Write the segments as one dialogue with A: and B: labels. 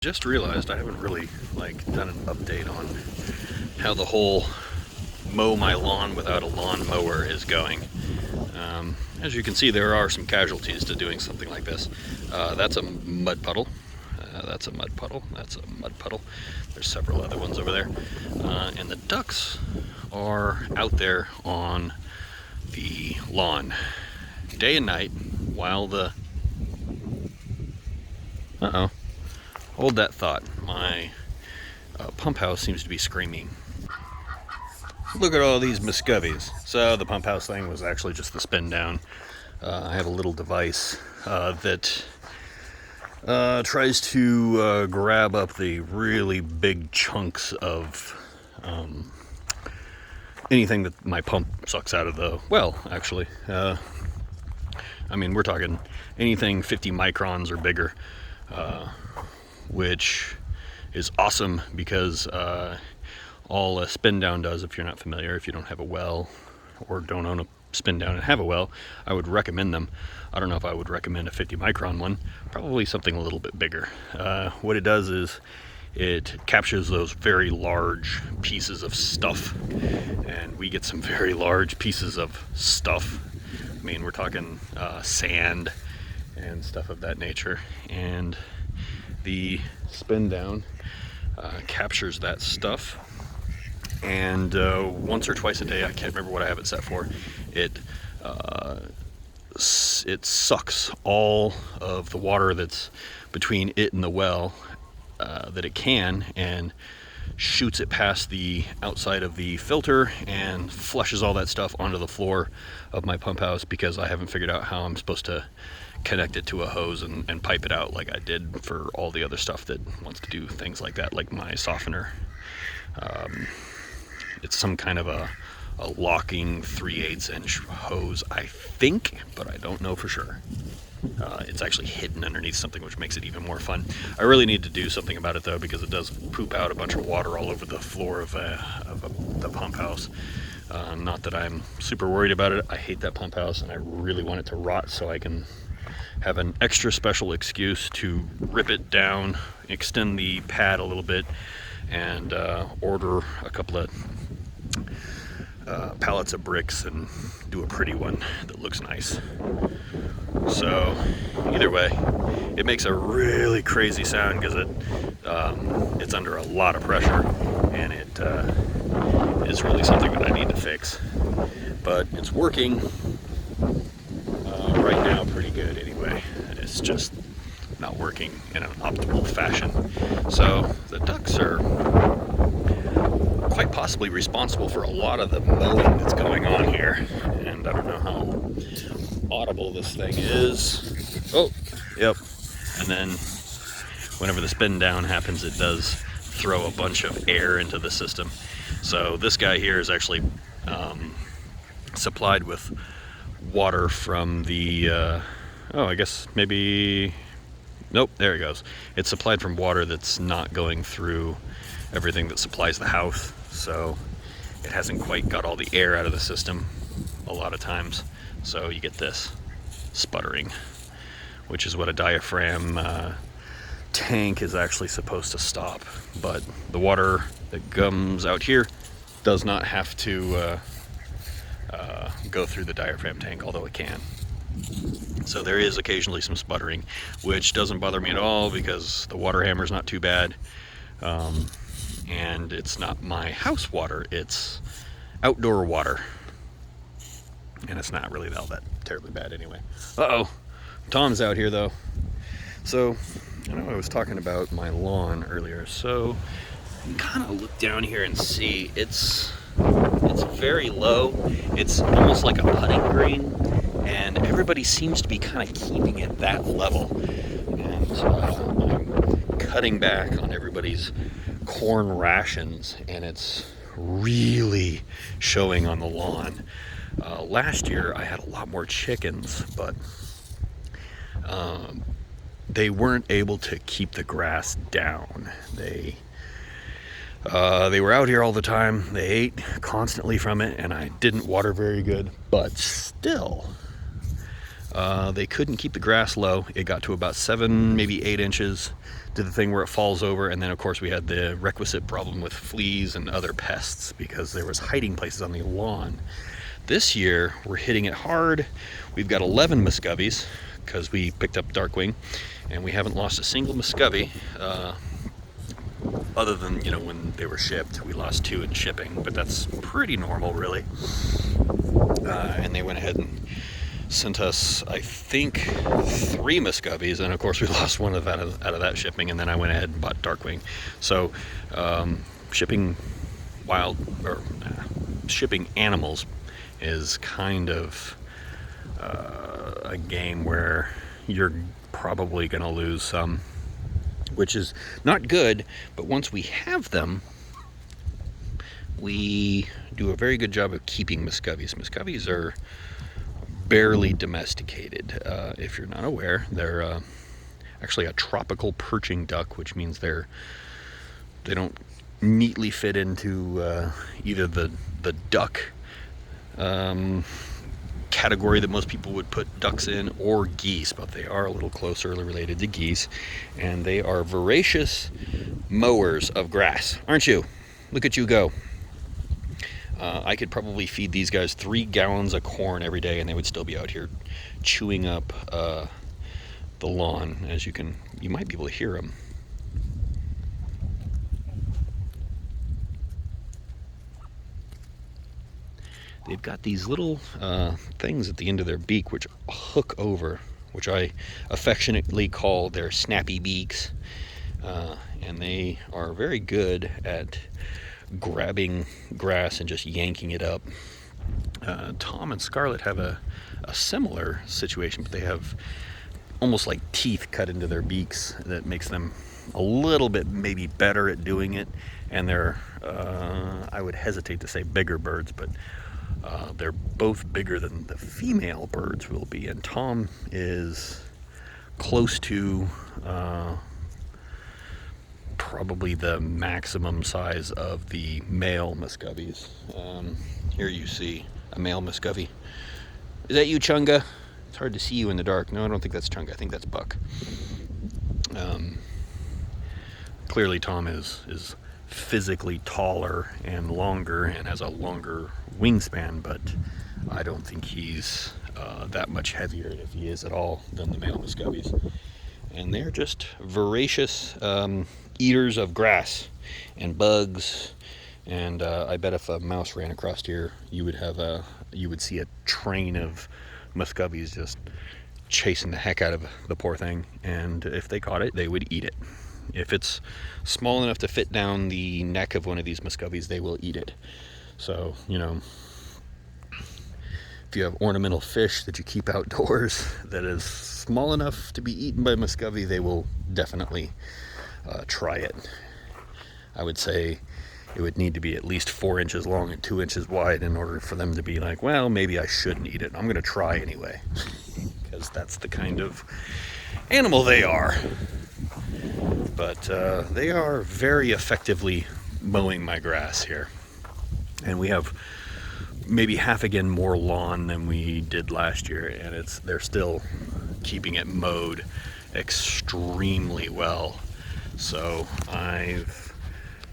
A: Just realized I haven't really done an update on how the whole mow my lawn without a lawn mower is going. As you can see, there are some casualties to doing something like this. That's a mud puddle. That's a mud puddle. That's a mud puddle. There's several other ones over there. And the ducks are out there on the lawn day and night while the... Uh-oh. Hold that thought. My pump house seems to be screaming. Look at all these Muscovys. So the pump house thing was actually just the spin down. I have a little device that tries to grab up the really big chunks of anything that my pump sucks out of the well, actually. I mean, we're talking anything 50 microns or bigger. Which is awesome because all a spin down does, if you're not familiar, if you don't have a well or don't own a spin down and have a well, I would recommend them. I don't know if I would recommend a 50 micron one, probably something a little bit bigger. What it does is it captures those very large pieces of stuff, and we get some very large pieces of stuff. I mean, we're talking sand and stuff of that nature, and the spin down captures that stuff, and once or twice a day, I can't remember what I have it set for, it sucks all of the water that's between it and the well that it can, and shoots it past the outside of the filter and flushes all that stuff onto the floor of my pump house, because I haven't figured out how I'm supposed to connect it to a hose and pipe it out like I did for all the other stuff that wants to do things like that, like my softener. It's some kind of a locking 3/8 inch hose, I think, but I don't know for sure. It's actually hidden underneath something, which makes it even more fun. I really need to do something about it though, because it does poop out a bunch of water all over the floor of the pump house. Not that I'm super worried about it. I hate that pump house and I really want it to rot so I can have an extra special excuse to rip it down, extend the pad a little bit, and order a couple of pallets of bricks and do a pretty one that looks nice. So either way, it makes a really crazy sound because it's under a lot of pressure, and it is really something that I need to fix. But it's working right now pretty good anyway. It's just not working in an optimal fashion. So the ducks are quite possibly responsible for a lot of the mowing that's going on here, and I don't know how audible this thing is. Oh, yep. And then whenever the spin down happens, it does throw a bunch of air into the system. So this guy here is actually supplied with water from the oh, I guess maybe, nope, there it goes. It's supplied from water that's not going through everything that supplies the house, so it hasn't quite got all the air out of the system a lot of times, so you get this sputtering, which is what a diaphragm tank is actually supposed to stop. But the water that comes out here does not have to go through the diaphragm tank, although it can. So there is occasionally some sputtering, which doesn't bother me at all because the water hammer is not too bad, and it's not my house water, it's outdoor water, and it's not really all that terribly bad anyway. Uh-oh, Tom's out here though. So I know I was talking about my lawn earlier, so you can kind of look down here and see it's very low. It's almost like a putting green, and everybody seems to be kind of keeping it that level. And I'm cutting back on everybody's corn rations, and it's really showing on the lawn. Last year I had a lot more chickens, but they weren't able to keep the grass down. They were out here all the time. They ate constantly from it, and I didn't water very good, but still They couldn't keep the grass low. It got to about 7, maybe 8 inches, to the thing where it falls over. And then of course we had the requisite problem with fleas and other pests because there was hiding places on the lawn. This year we're hitting it hard. We've got 11 Muscovys because we picked up Darkwing, and we haven't lost a single Muscovy, other than, you know, when they were shipped. We lost 2 in shipping, but that's pretty normal, really. And they went ahead and sent us, I think, 3 Muscovys, and of course we lost one out of that shipping, and then I went ahead and bought Darkwing. So shipping shipping animals is kind of a game where you're probably going to lose some, which is not good. But once we have them, we do a very good job of keeping Muscovys. Muscovys are barely domesticated. If you're not aware, they're actually a tropical perching duck, which means they don't neatly fit into either the duck category that most people would put ducks in, or geese, but they are a little closerly related to geese, and they are voracious mowers of grass, aren't you? Look at you go. I could probably feed these guys 3 gallons of corn every day, and they would still be out here chewing up the lawn. As you might be able to hear them. They've got these little things at the end of their beak which hook over, which I affectionately call their snappy beaks, and they are very good at grabbing grass and just yanking it up. Tom and Scarlet have a similar situation, but they have almost like teeth cut into their beaks that makes them a little bit maybe better at doing it, and they're I would hesitate to say bigger birds, but they're both bigger than the female birds will be, and Tom is close to probably the maximum size of the male Muscovies. Here you see a male Muscovy. Is that you, Chunga? It's hard to see you in the dark. No, I don't think that's Chunga. I think that's Buck. Clearly Tom is physically taller and longer and has a longer wingspan, but I don't think he's that much heavier, if he is at all, than the male Muscovies. And they're just voracious eaters of grass and bugs, and I bet if a mouse ran across here, you would see a train of Muscovies just chasing the heck out of the poor thing, and if they caught it, they would eat it. If it's small enough to fit down the neck of one of these Muscovies, they will eat it. So, you know, if you have ornamental fish that you keep outdoors that is small enough to be eaten by Muscovy, they will definitely try it. I would say it would need to be at least 4 inches long and 2 inches wide in order for them to be like, well, maybe I shouldn't eat it. I'm going to try anyway, because that's the kind of animal they are. But they are very effectively mowing my grass here. And we have maybe half again more lawn than we did last year, and they're still keeping it mowed extremely well. So I've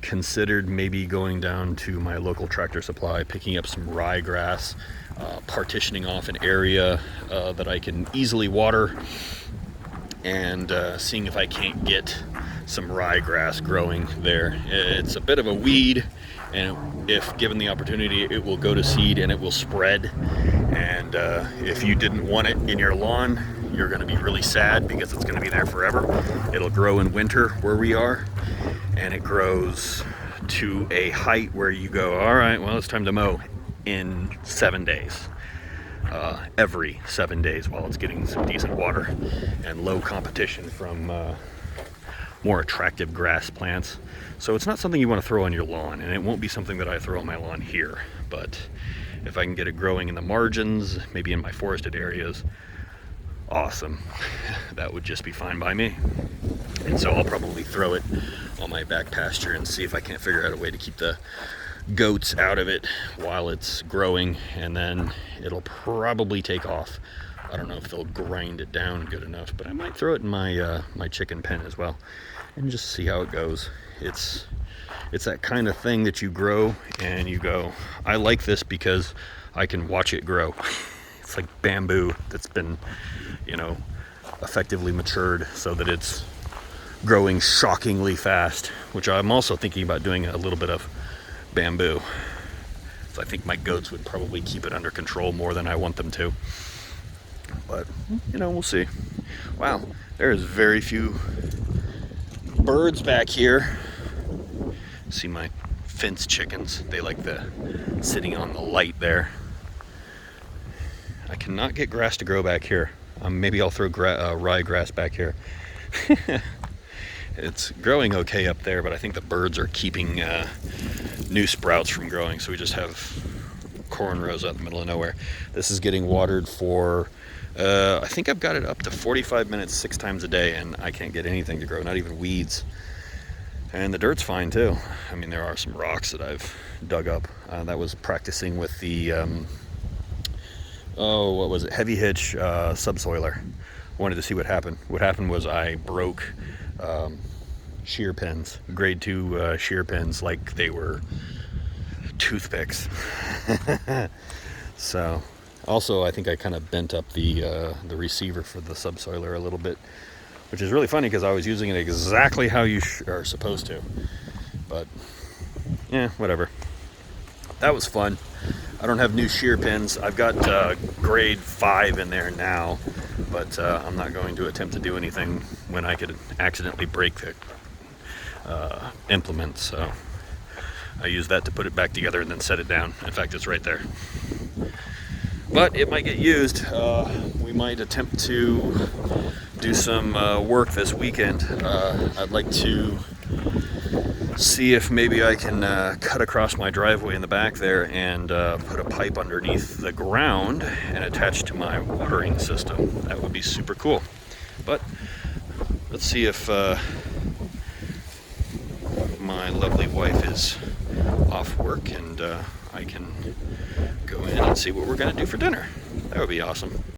A: considered maybe going down to my local Tractor Supply, picking up some ryegrass, partitioning off an area that I can easily water, and seeing if I can't get some ryegrass growing there. It's a bit of a weed, and if given the opportunity, it will go to seed and it will spread. And if you didn't want it in your lawn, you're going to be really sad, because it's going to be there forever. It'll grow in winter where we are, and it grows to a height where you go, all right, well, it's time to mow in 7 days. Every 7 days, while it's getting some decent water and low competition from more attractive grass plants. So it's not something you want to throw on your lawn, and it won't be something that I throw on my lawn here. But if I can get it growing in the margins, maybe in my forested areas, awesome. That would just be fine by me. And so I'll probably throw it on my back pasture and see if I can't figure out a way to keep the goats out of it while it's growing, and then it'll probably take off I don't know if they'll grind it down good enough, but I might throw it in my my chicken pen as well and just see how it goes. It's that kind of thing that you grow and you go, I like this because I can watch it grow. It's like bamboo that's been, you know, effectively matured so that it's growing shockingly fast, which I'm also thinking about doing a little bit of bamboo. So I think my goats would probably keep it under control more than I want them to. But, you know, we'll see. Wow, there's very few birds back here. See my fence chickens. They like the sitting on the light there. I cannot get grass to grow back here. Maybe I'll throw ryegrass back here. It's growing okay up there, but I think the birds are keeping new sprouts from growing, so we just have corn rows out in the middle of nowhere. This is getting watered for, I think I've got it up to 45 minutes 6 times a day, and I can't get anything to grow, not even weeds. And the dirt's fine too. I mean, there are some rocks that I've dug up. That was practicing with the, what was it, heavy hitch subsoiler. Wanted to see what happened. What happened was I broke shear pins, grade 2 shear pins, like they were toothpicks. So, also I think I kind of bent up the receiver for the subsoiler a little bit, which is really funny because I was using it exactly how you are supposed to. But yeah, whatever. That was fun. I don't have new shear pins. I've got grade 5 in there now, but I'm not going to attempt to do anything when I could accidentally break the implement. So I use that to put it back together and then set it down. In fact, it's right there. But it might get used. We might attempt to do some work this weekend. I'd like to see if maybe I can cut across my driveway in the back there and put a pipe underneath the ground and attach to my watering system. That would be super cool. But let's see if my lovely wife is off work and I can go in and see what we're going to do for dinner. That would be awesome.